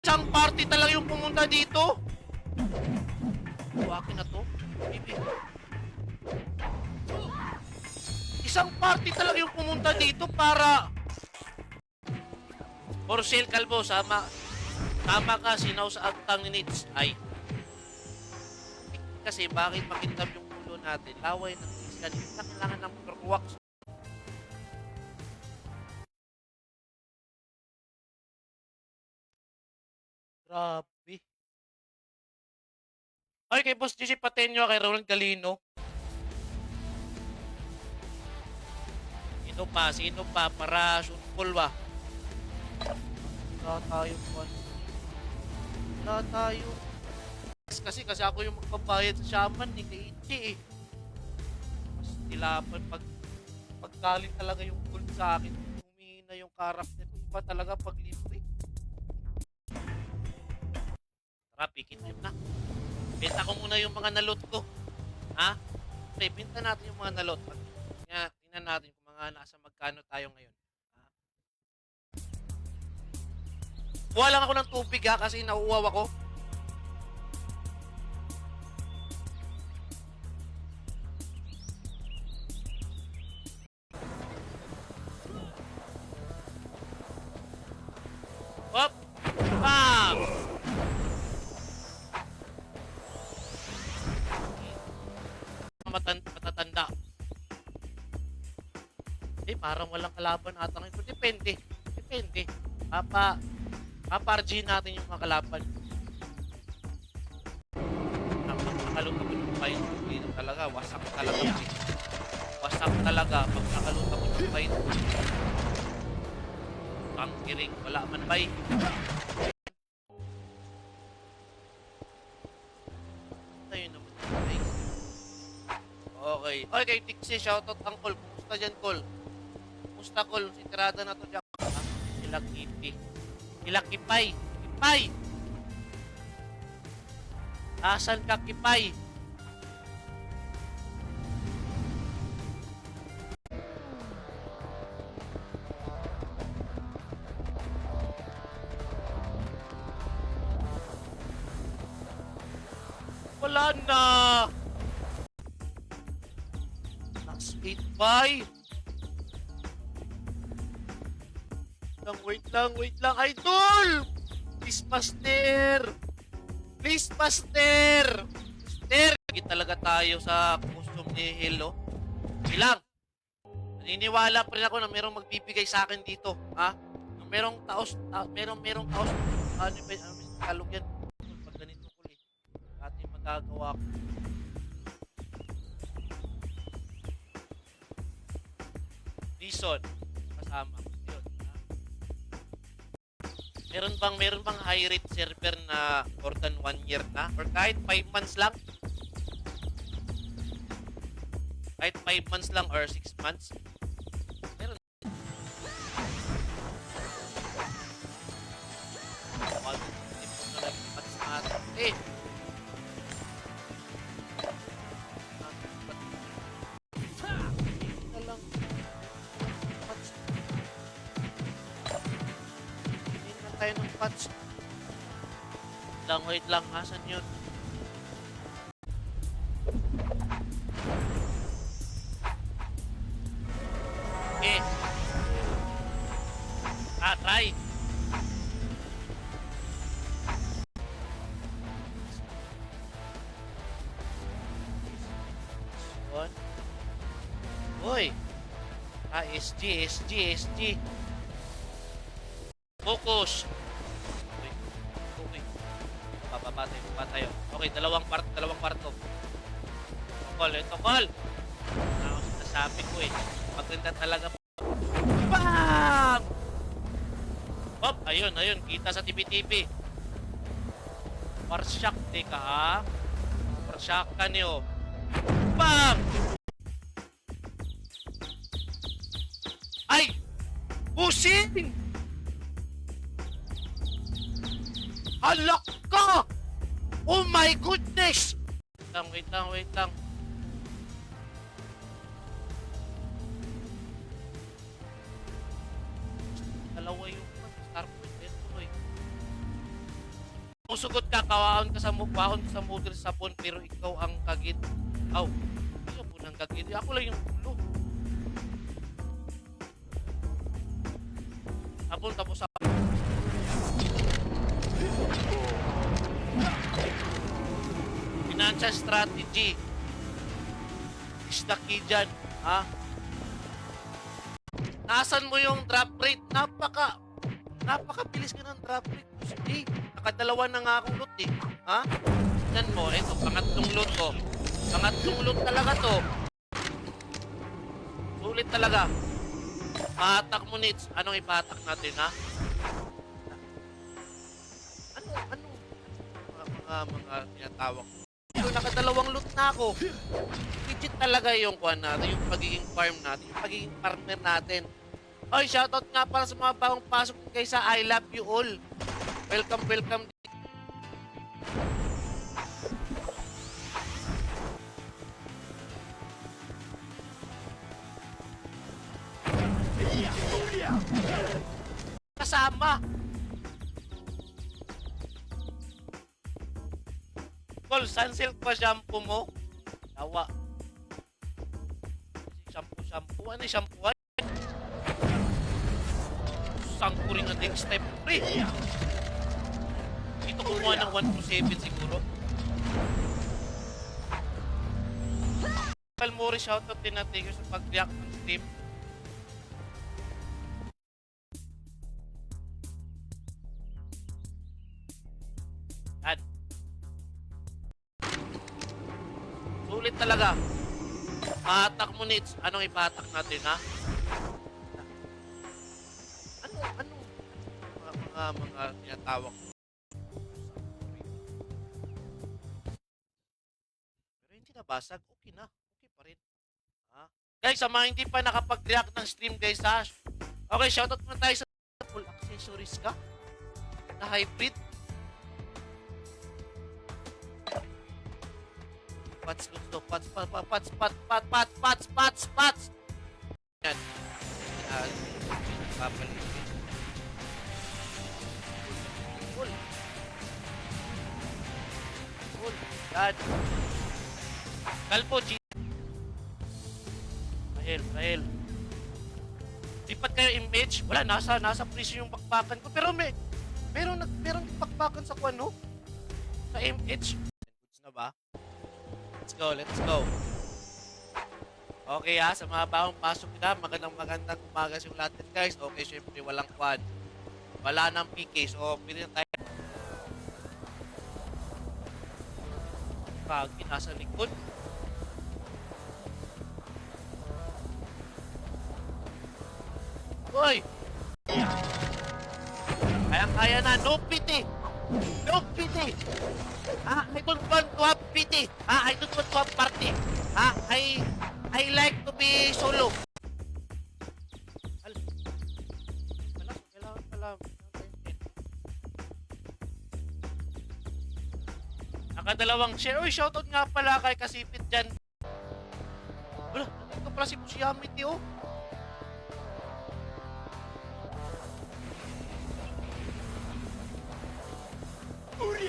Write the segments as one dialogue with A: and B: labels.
A: Isang party talaga yung pumunta dito. Akin na to. Bibi. Isang party talaga yung pumunta dito para... For sale, Kalbo, tama ka, sinaw sa agtang ni Nits. Ay. Kasi bakit makintab yung ulo natin? Laway ng iskan. Hindi na kailangan ng perkuwak. Grabe. Ay, kay Boss GC Patenyo, kay Roland Galino. Sino pa? Para sunpul ba? Wala tayo pa. Wala tayo. Kasi ako yung magbabayad sa shaman ni kay Ichi eh. Mas tilapan pagkaling talaga yung gold sa akin. Humihina yung karakter ko. Iba talaga pag libre. Tara, pikin time na. Benta ko muna yung mga nalot ko. Ha? Okay, benta natin yung mga nalot. Tingnan natin kung mga nasa magkano tayo ngayon. Ha? Kuha lang ako ng tubig ha kasi nauuwaw ako. Hop! Bam! Matatanda. Parang walang kalaban ata ngayon. Depende. Papargin natin yung mga kalaban. Nakalutang ko yung fight. Dito talaga. Wasak talaga. Pag nakalutang ko yung fight. Tangkiring. Wala man bay. Tayo naman. Okay, Tixie. Shoutout ang call. Kumusta dyan, call? Kumusta, call? Si tirada na to dyan. Kipay. Asan ka, Kipay? Wala na. Last 8 by. Wait lang, idol! Please, Master! Lagi talaga tayo sa costume ni Hello. Ilang? Naniniwala pa rin ako na merong magbibigay sa akin dito. Ha? Merong taos, merong taos. Ano ba yung talog yan? Pag ganito ko ating magagawa ko. Reason. Kasama. Meron bang high rate server na more than 1 year na? Or kahit 5 months lang? Kahit 5 months lang or 6 months? Meron. Tayo ng patch. Wait lang, asan yun? Okay. Try. One. Uy. SG. Focus. Bababa tayo. Okay, dalawang kwarto. Ito call. Ako sinasabi ko eh. Maganda talaga. Bam! Hop, ayun. Kita sa TV. Parsyak, teka ha. Parsyak ka niyo. Bam! Ay! Pusing! Halak ka! Oh my goodness! Wait lang. Dalawa yung star point. Ito, Susugot ka, kawaon ka sa mukbaon sa model sapon, pero ikaw ang kagid. Aw, ikaw po ng kagid. Ako lang yung ulo. Sapon tapos sa... Financial strategy is the key dyan, ha? Nasaan mo yung drop rate? Napakabilis ka ng drop rate. Hindi, nakadalawa na nga akong loot eh. Ha? Yan mo, eto, pangatlong loot ko. Pangatlong loot talaga to. Sulit talaga. Patak mo, Nits. Anong ipatak natin, ha? Ano? Mga tinatawag ko. Nakadalawang loot na ako. Legit talaga yung kuhan natin, yung pagiging farm natin, yung pagiging farmer natin. Oy, shoutout nga para sa mga bagong pasok kayo sa I love you all. Welcome. Kasama. Col, sunsilk pa shampoo mo? Tawa. Shampoo. Ano yung shampoo? Sangko rin ang next step. Pre! Ito kumuha ng 1 to 7 siguro. Kalmori, shoutout din natin sa pag-react ng stream. Yan. Sulit talaga. Patak mo, Nits. Anong ipatak natin, ha? Mga tinatawag ko. Pero hindi nabasag, okay na. Okay pa rin. Ha? Guys, sa mga hindi pa nakapag-react ng stream, guys, ha? Okay, shoutout muna tayo sa full accessories ka na hybrid. Pats. Yan. Papalit. Cool. Yan. Kalpo, G. Rahel. Lipat kayo image. Wala, nasa prison yung bakbakan ko. Pero meron yung bakbakan sa kuwan, no? Sa image. Goods na ba? Let's go. Okay, ha? Sa mga bagong pasok na, magandang umaga sa yung lahat, guys. Okay, syempre, walang kuwan. Wala nang PK. So, pili na tayo. Pagi, nasa likod. Uy! Kaya na. No pity! I don't want to have pity. I don't want to have party. I like to be solo. Kailangan pala. Nakadalawang share. Uy, shoutout nga pala kay Kasipit dyan. Wala, nandito pala si Yamiti, oh.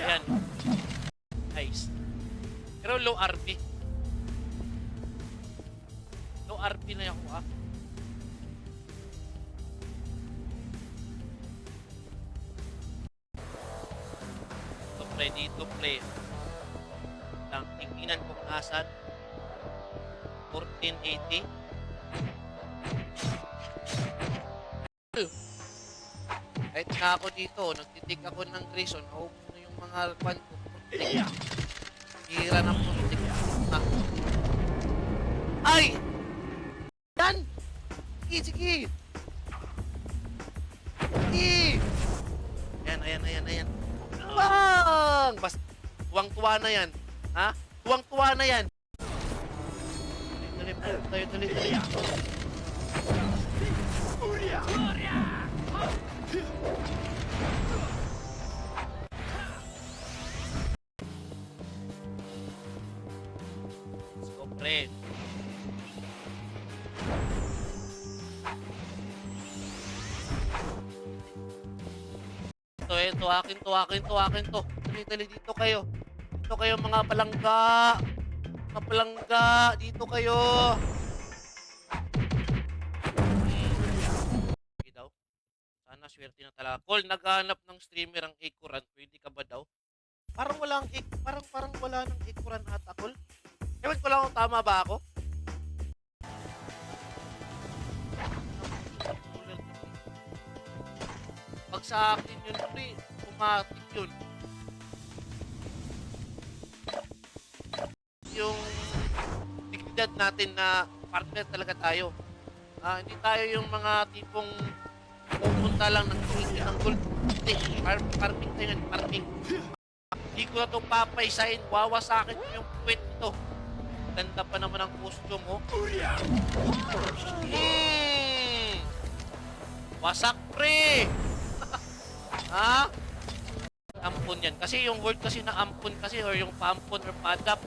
A: Ayan. Nice. Pero low RP. Low RP na ako, ah. Dito play. Lang tingnan kung nasan 1480. Kahit na ako dito, nagtitik ako ng Grayson, naubos na yung mga kwan ko. Hira ng putik. Ay! Yan! Sige! Ayan. Bang! Bas, tuwang-tuwa na yan. Ha? Tuwang-tuwa na yan. Dali. Let's go, pre. Ito. Akin to. Dali, dito kayo. Dito kayo mga palangga. Mga palangga, dito kayo. Okay daw. Sana swerte na talaga. Call, naghahanap ng streamer ang Ikuran. Pwede ka ba daw? Parang wala ang parang wala ng Ikuran ata, Call. Ewan ko lang kung tama ba ako. Pag sa akin yun, pre, automatic yun. Yung dignidad natin na partner talaga tayo. Hindi tayo yung mga tipong pupunta lang ng tingin ng gold. Hindi, farming tayo yan, farming. Hindi ko na ito papaisahin, wawasakin ko yung puwet nito. Ganda pa naman ang costume, oh. Wasak, pre! Ha? Ampon yan. Kasi yung word kasi na ampon kasi or yung pampon or padap,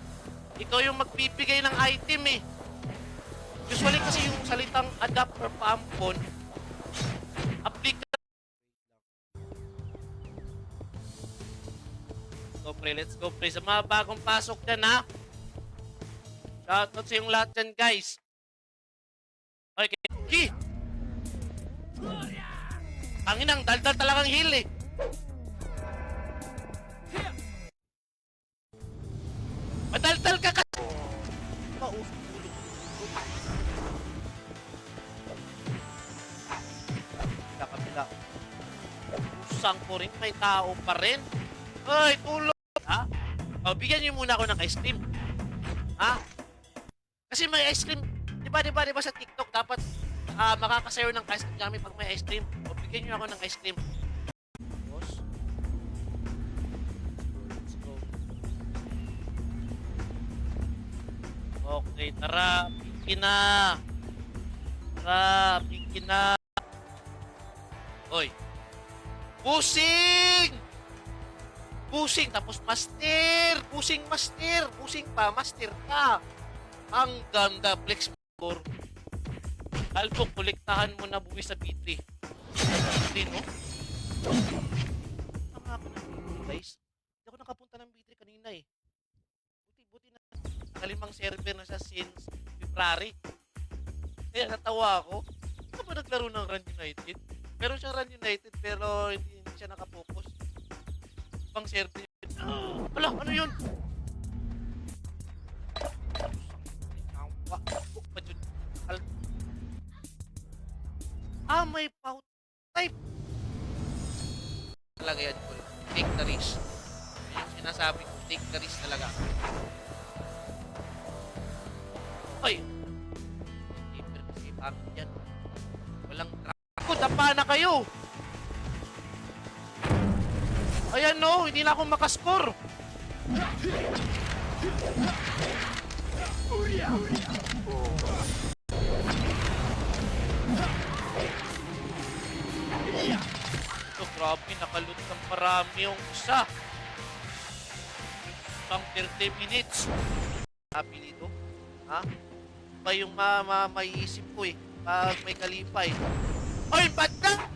A: ikaw yung magbibigay ng item eh. Usually kasi yung salitang adapt or pampon, let's go pre. Sa mga bagong pasok dyan ha. Shoutout sa yung lahat dyan guys. Okay. Ki! Ang inang, daldal talagang heal eh. Madaldal ka kasi. Mausok-ulog. Kabila. Usang ko rin, may tao pa rin. Ay, tulog. Ha? Bigyan niyo muna ako ng ice cream. Ha? Kasi may ice cream. Di ba sa TikTok dapat makakasayo ng ice cream kami pag may ice cream. Bigyan niyo ako ng ice cream. Boss. Let's go. Okay, tara. Piki na. Tara, piki na. Hoy. Pusing! Pusing, tapos master! Pusing, master! Pusing pa, master ka! Ang ganda, flex score. Alpo, kolektahan mo na buwi sa B3. B3, no? Tama ako ng B3, guys. Hindi ako nakapunta ng B3 kanina eh. Buti na. Nakalimang server na siya since February. Kaya natawa ako. Hindi ba naglaro ng Run United? Meron siyang Run United pero hindi siya nakapokus. Ibang server yun. Ala, ano yun? May pout type. Talaga yan, Paul. Take the risk. Yun yung sinasabi ko, take the risk talaga. Ay! Keeper kasi bakit yan? Walang ako, dapa na kayo! Ayan no, hindi na ako makascore. Ito, grabe, nakalut ng marami yung isa. Pang 30 minutes. Sabi nito, ha? Pa yung maiisip ko eh, pag may kalipay. Oy, banda!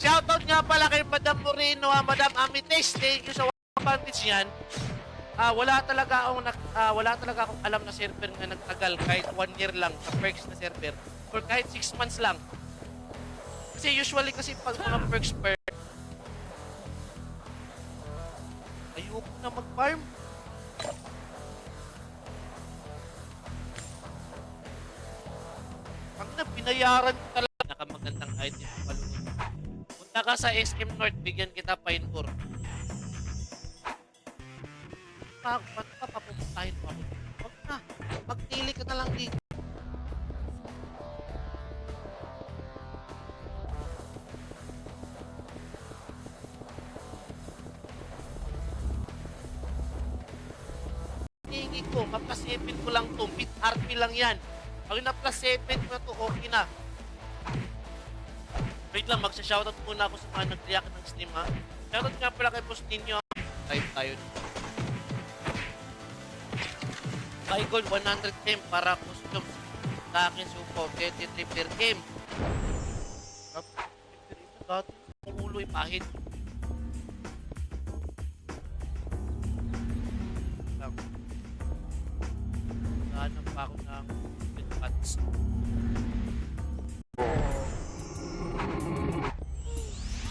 A: Shoutout nga pala kay Madam Moreno, Madam Amites. Thank you sa advantage niyan. Wala talaga akong alam na server na nagtagal kahit 1 year lang sa perks na server or kahit 6 months lang. Kasi usually kasi pag mga perks ayoko na mag-farm. Pag na binayaran ko talaga nakamagandang item ng palunod. Punta ka sa SM North, bigyan kita pine ore. Ba't pa papupuntahin mo ako? Huwag na. Magtili ka na lang dito. Hingi ko, ma-plus 7 ko lang to. Mid RP lang yan. Pag na-plus 7 ko na to, okay na. Wait lang, magsha-shoutout muna ako sa mga nag-react ng Steam ha. Shoutout nga pala kay Boss Ninyo. Type tayo. Buy gold 110 para custom sa akin supo 33 per game. Dati ang ulo ipahid. pa ako ng pins.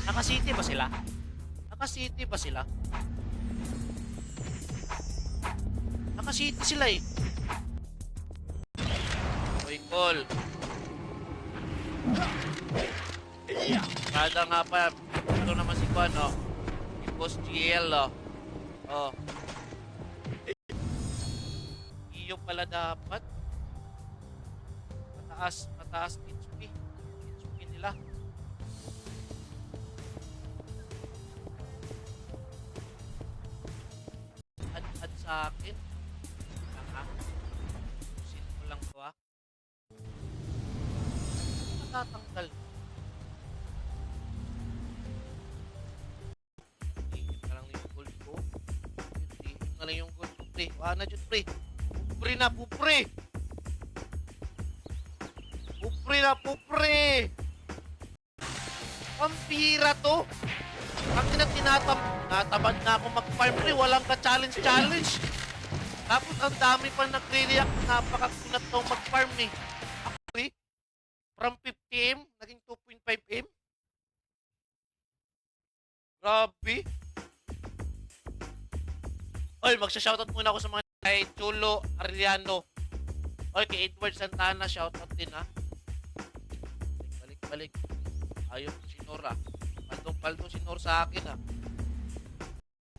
A: Naka-city ba sila? Naka-city ba sila? Naka-city sila eh. Uy, call. Kada nga pa, ito naman si Juan, oh. Si Boss GL, oh. Oh. Iyo pala dapat. Mataas HP. HP nila. Add sa akin. Aha. Pusin ko lang to, ah. Natatanggal. Iigit na lang yung gold ko. Iigit na lang yung gold ko, pre. Wala na dyan, pre. Pupre na, pupre! Pupre na, pupre! Pampira to! Ang natamad na ako mag-farm, pre. Walang ka-challenge. Tapos ang dami pa nagre-react. Napakakunat daw mag-farm, eh. Ako, pre. From 50M, naging 2.5M. Grabe. Oy, magsha-shoutout muna ako sa mga kay Chulo Arellano. Oy, kay Edward Santana, shoutout din, ha. Balik. Ayaw ko si Nora. Paldong si Nora sa akin, ha.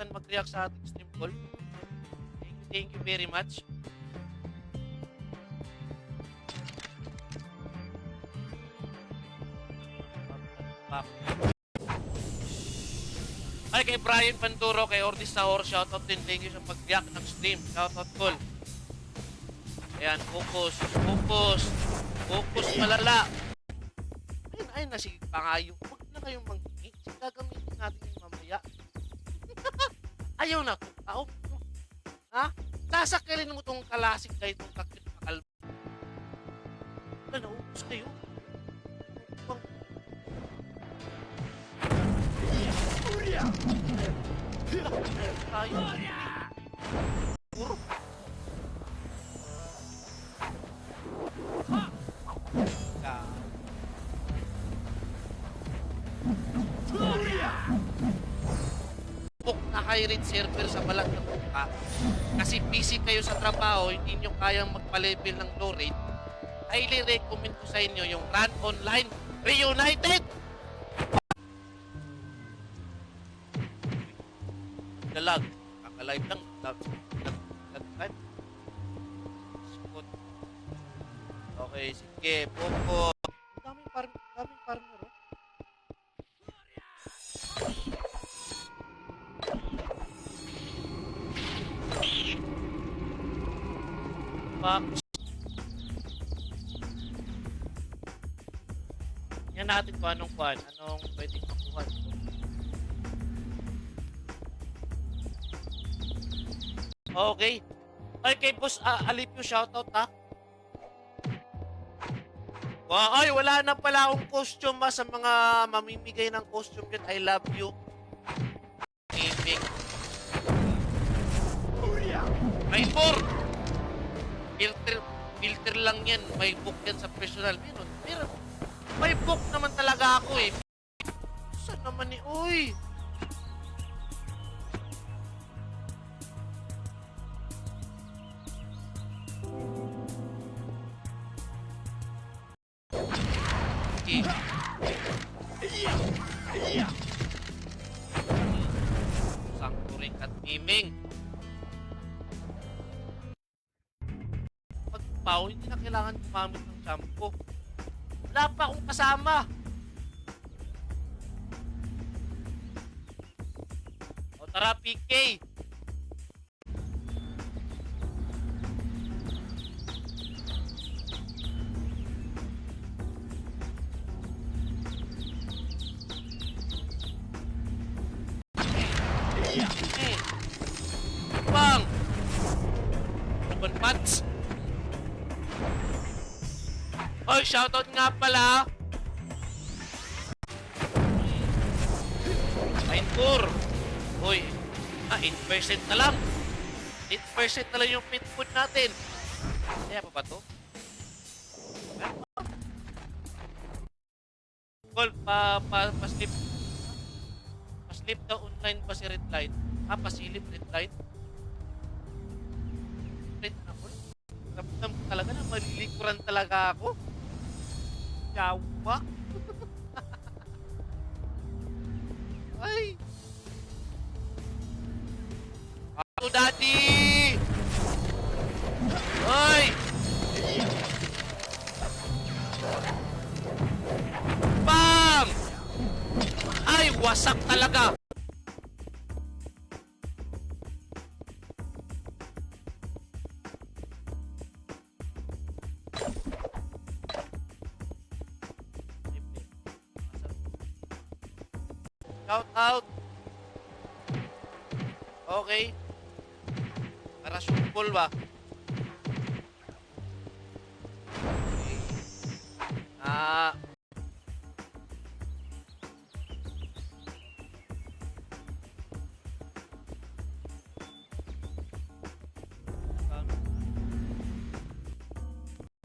A: Mag-react sa ating stream call. Thank you very much. Ay, kay Brian Panduro, kay Ordis Sahor, shoutout din. Thank you sa pag-react ng stream. Shoutout call. Ayan, focus. Malala. Ayun na, sige, pangayo. Huwag na kayong manghingi. Gagamitin natin yung mamaya. Ayaw na ito. Tao. Ha? Sasakilin mo itong kalasik kayo, itong kakit na kalbo. Wala, naubos kayo. Tayo. Puro. Book na high rate server sa balat ng buka. Kasi busy kayo sa trabaho, hindi nyo kayang magpa-level ng low rate. Highly recommend ko sa inyo yung Run Online Reunited! Dalag. Kakalive lang. Nag-live. Okay, sige. Popo. Daming farmer, oh. Fuck. Yan natin kung anong pwedeng makuha dito. Okay. Okay, boss, Alipio, shoutout, ha? Wow, ay, wala na pala akong costume, ha, sa mga mamimigay ng costume yun. I love you. Gaming. May board! Filter lang yan. May book yan sa personal. Pero, may book naman talaga ako, eh. Saan naman ni, uy? Sangturing at gaming. Pagpaw, hindi na kailangan gumamit ng shampoo. Wala pa akong kasama. O tara, PK. Bang! Urban Pats. Oy, shoutout nga pala. Mindcore. Oy, 8% na lang. 8% na lang yung pit food natin. Kaya pa ba to? Meron pa. Call, pa-slip. Pa-slip daw online pa si red light. Pasilip red light. Red na call. Ramdam ko talaga na malilikuran talaga ako. Yawa. Ay. Ako, daddy! Ay! Bam! Ay, wasak talaga! Shout out! Okay. Para symbol ba? Okay. Ah.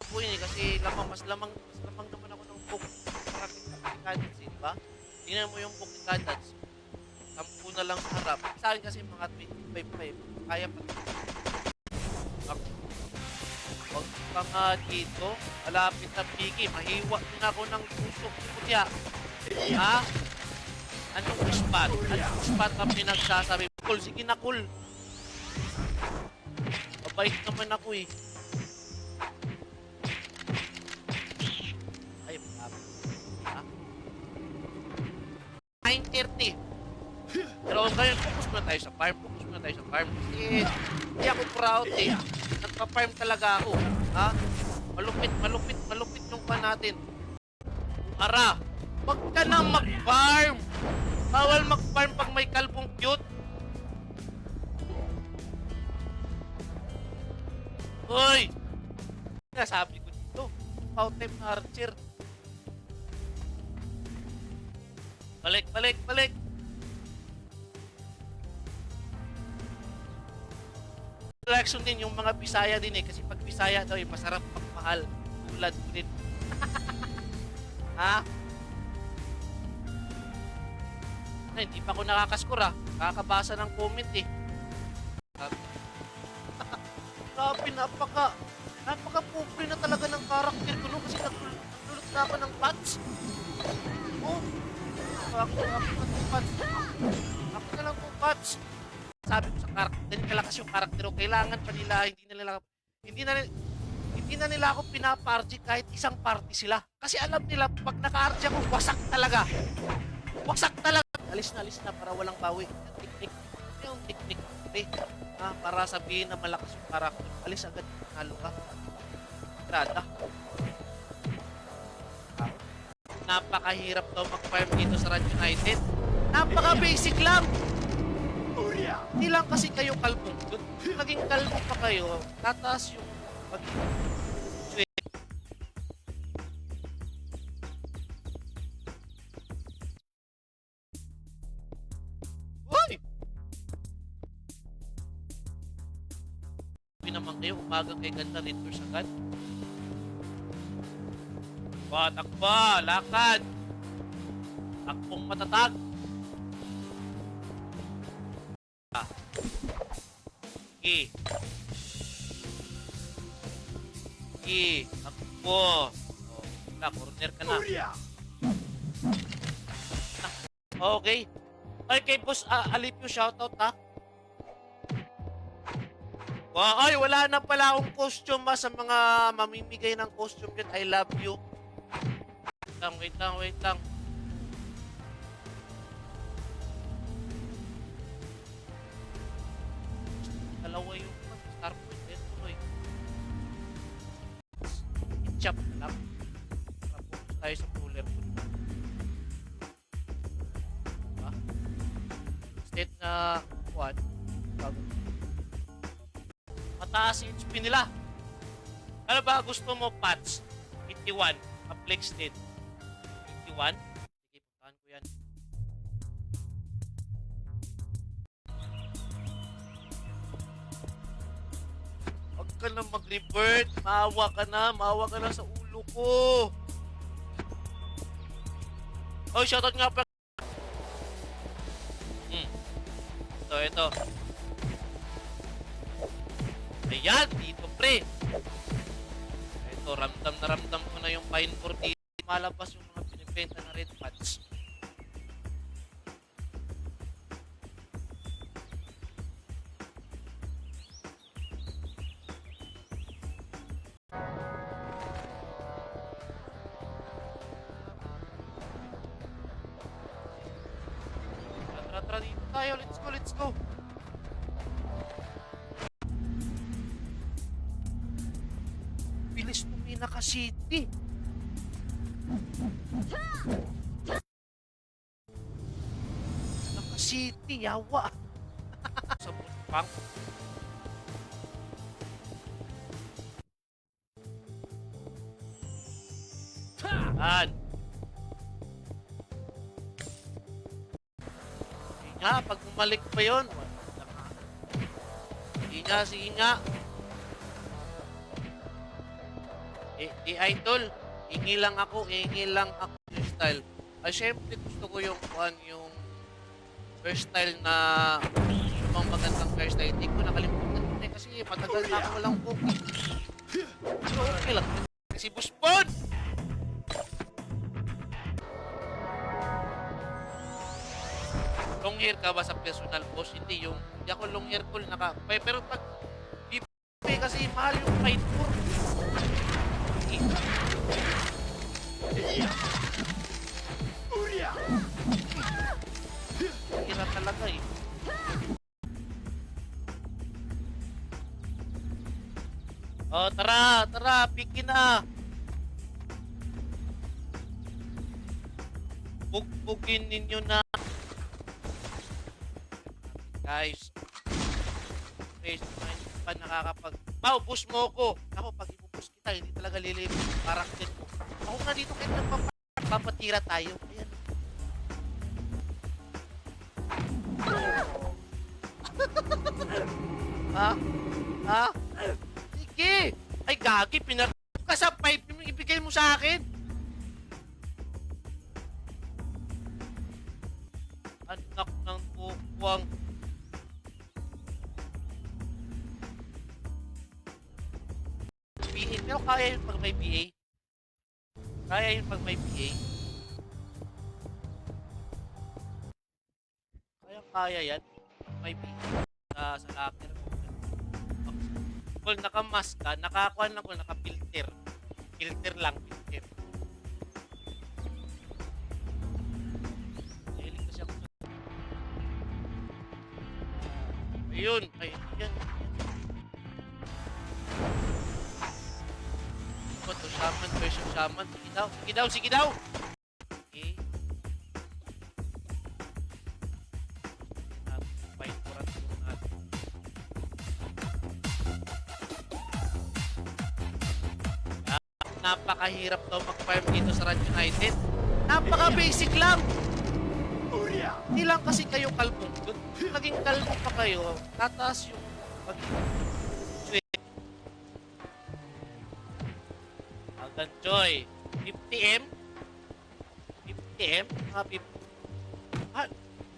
A: Po yun eh, kasi mas lamang naman ako ng book. Maraming candidates, di ba? Tingnan mo yung book ni candidates. 10 na lang sa harap. Sa akin kasi mga 25 kaya pa. Ako. Huwag ka nga dito. Malapit na piki. Mahiwa din ako ng tusok. Kutya. Ha? Anong spot? Anong spot ang pinagsasabi? Cool. Sige na, cool. Mabait naman ako eh. Ay, malapit. Ha? 9:30. Pero ngayon, focus muna tayo sa farm. Kasi hindi ako proud eh. Nagpa-farm talaga ako. Ha? Malupit yung pa natin. Ara, wag ka na mag-farm. Bawal mag-farm pag may kalbong cute. Hoy! Nasabi ko dito. Out-time na archer. Balik. Reaction din yung mga Bisaya din eh. Kasi pag Bisaya daw eh, masarap magmahal. Tulad ko din. Ha? Ay, hindi pa ako nakakaskor ah. Kakabasa ng comment eh. Grabe, napaka-pobre na talaga ng karakter ko no? Kasi naglulot na ako ng pats. Oh. Ako ng pats. Ako na lang ng pats. Sabi ko sa karakter, ganyan kalakas yung karakter ko. Kailangan pa nila, hindi na nila ako pinaparty kahit isang party sila. Kasi alam nila, pag naka-RG ako, wasak talaga. Alis na para walang bawi. Yung teknik. Para sabihin na malakas yung karakter. Alis agad, halo ka. Grada. Napakahirap daw mag-farm dito sa Rad United. Napaka-basic lang. Hindi lang kasi kayo kalbong. Naging kalbong pa kayo, tataas yung Uy! Sabi naman kayo, umagang kay ganda rin tours agad. Takba, lakad. Takbong matatag. Sige. Takbo. Corner ka na. Okay. Ay, kay Boss Alipio, shoutout ha. Ay, wala na pala akong costume sa mga mamimigay ng costume yun. I love you. Wait lang. Dalawa yung star point din tuloy. I-chop na lang. Para focus tayo sa cooler. Diba? Instead na mataas yung HP nila. Ano ba gusto mo, Pats? 81. Aplex din. 81? Sige, puntahan ko yan. Huwag ka na mag-revert. Maawa ka na sa ulo ko. Oh, shoutout nga pa. Ito. Ayan, dito pre. Ito, ramdam na ramdam ko na yung Pine 40. Malabas yung mga pinibenta na red patch. Tara, dito tayo. Let's go. Bilis mo Naka-city. Naka-city, yawa. Sa Buspang. Yan. Sige nga, pag bumalik pa yun. Sige nga. Idol, hingi lang ako yung style. Ay, syempre gusto ko yung hairstyle na yung magandang hairstyle. Hindi ko nakalimutan yun kasi matagal na ako walang booking. So, okay lang. Si Buspon! Long hair ka ba sa personal boss? Hindi ako long hair cool pero pag BB kasi mahal yung fight for. Hirap talaga eh. Oh, tara, pikin na. Bugbugin ninyo na. Guys. Guys, pa nakakapag... Pao, push mo ko. Ako, pag ipupush kita, hindi talaga lilip. Parang din mo. Ako nga dito kayo papatira tayo. Ayan. Ha? Sige! Ay, gagi, ka sa pipe yung ibigay mo sa akin. Anak ng kukwang. Pero kaya yun pag may PA. Kaya yan. May PA. Sa locker. Kung naka-mask ka, nakakuha lang ko, naka-filter. Filter. Hiling kasi ako sa... Ayun. Yan. To shaman versus shaman. Sige daw. Okay. Fight for us natin. Napakahirap daw mag-farm dito sa Ranch United. Napaka-basic lang. Hindi lang kasi kayo kalmong. Naging kalmong pa kayo, tataas yung Joy, 50M? 50M?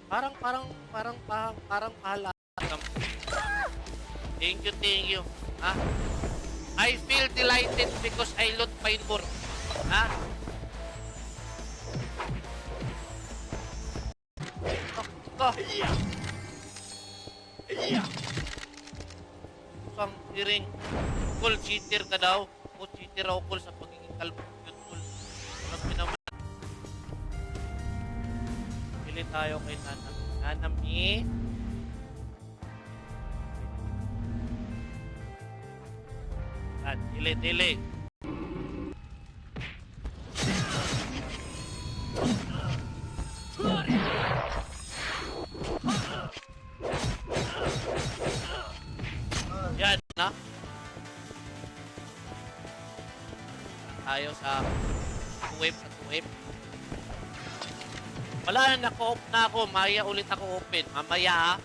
A: Parang pahala. Thank you. Ha? I feel delighted because I loot Pinebor. Ha? Isang hiring. Cool cheater ka daw. O cheater ako cool sa pagiging kalbo. Pili tayo kay Nanami. At dili. Yan na. Tayo sa wave. Wala na, naka-off na ako. Maya ulit ako open. Mamaya ha.